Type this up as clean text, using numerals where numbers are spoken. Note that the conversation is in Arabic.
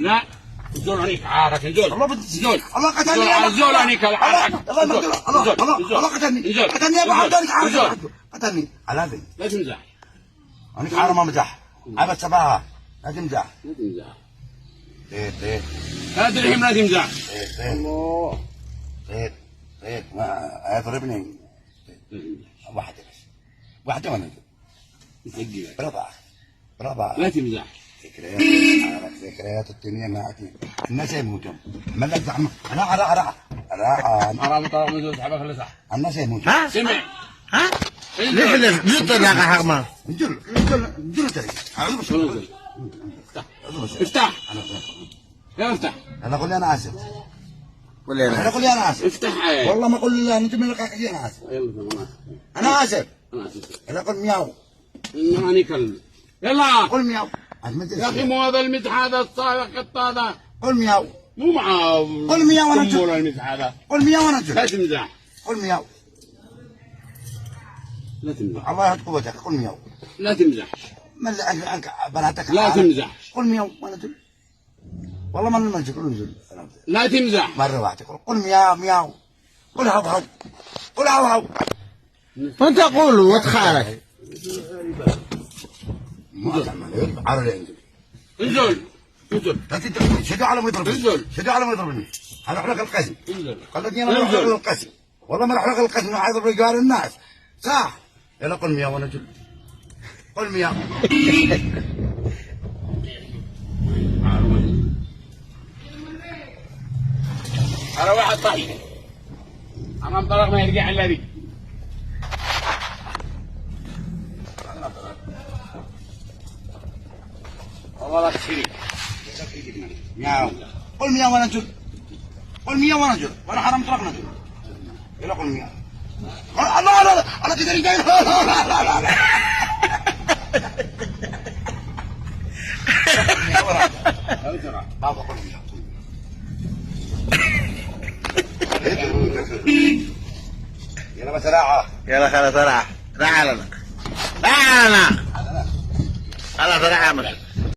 لا الزول عليك عارك الزول الله الزول الله قتلني الزول عليك الله قتلني يا ابو حمدان عارك قتلني على ذي لا تمزح انا عارف ما مزح عبد صباحه لا تمزح لا تمزح ليه هذا الحين لا تمزح الله ليه ما اضربني واحده بس واحده وانا برافو لا تمزح ذكريات الدنيا ما عادين الناس يموتون ملك زعما لا حرام طلع مزوج حبك ولا صح الناس يموتون سمع ليه طلع حرمه نجل تري افتح يا افتح انا اقول انا اسف ولا انا اقول انا اسف افتح والله ما اقول لا انت من القاعدين انا اسف انا اسف انا اسف انا اقول مياو ماني كلب يلا قول مياو يا اخي مو هذا المدح هذا القط هذا قول مياو مو مع قول مياو وانا جمهور المدح هذا قول مياو وانا لا تمزح قول مياو لا تمزح الله يهد قوتك قول مياو لا تمزح من عنك بناتك لا تمزح قول مياو وانا جل والله ما نمزح قول نزل لا تمزح مرة واحدة قول مياو قول هاو قول هاو وانت قول وتخالف ما تعمل عرى انزل شدوا على ما يضربني شدوا على ما يضربني انا احرق القسم خلتني انا احرق القسم والله ما احرق القسم وحيضرب رجال الناس صح يلا قل مياو وانا جل قل مياو على واحد طيب انا انطلق ما يرجع الا بي والله لا تشري مياو قل مياو وانا جل قل مياو وانا جل وانا حرام طرقنا جل يلا قل مياو الله الله تدري جاي بابا قل مياو يلا بس راعه يلا خلاص راح لنا خلاص راح عمل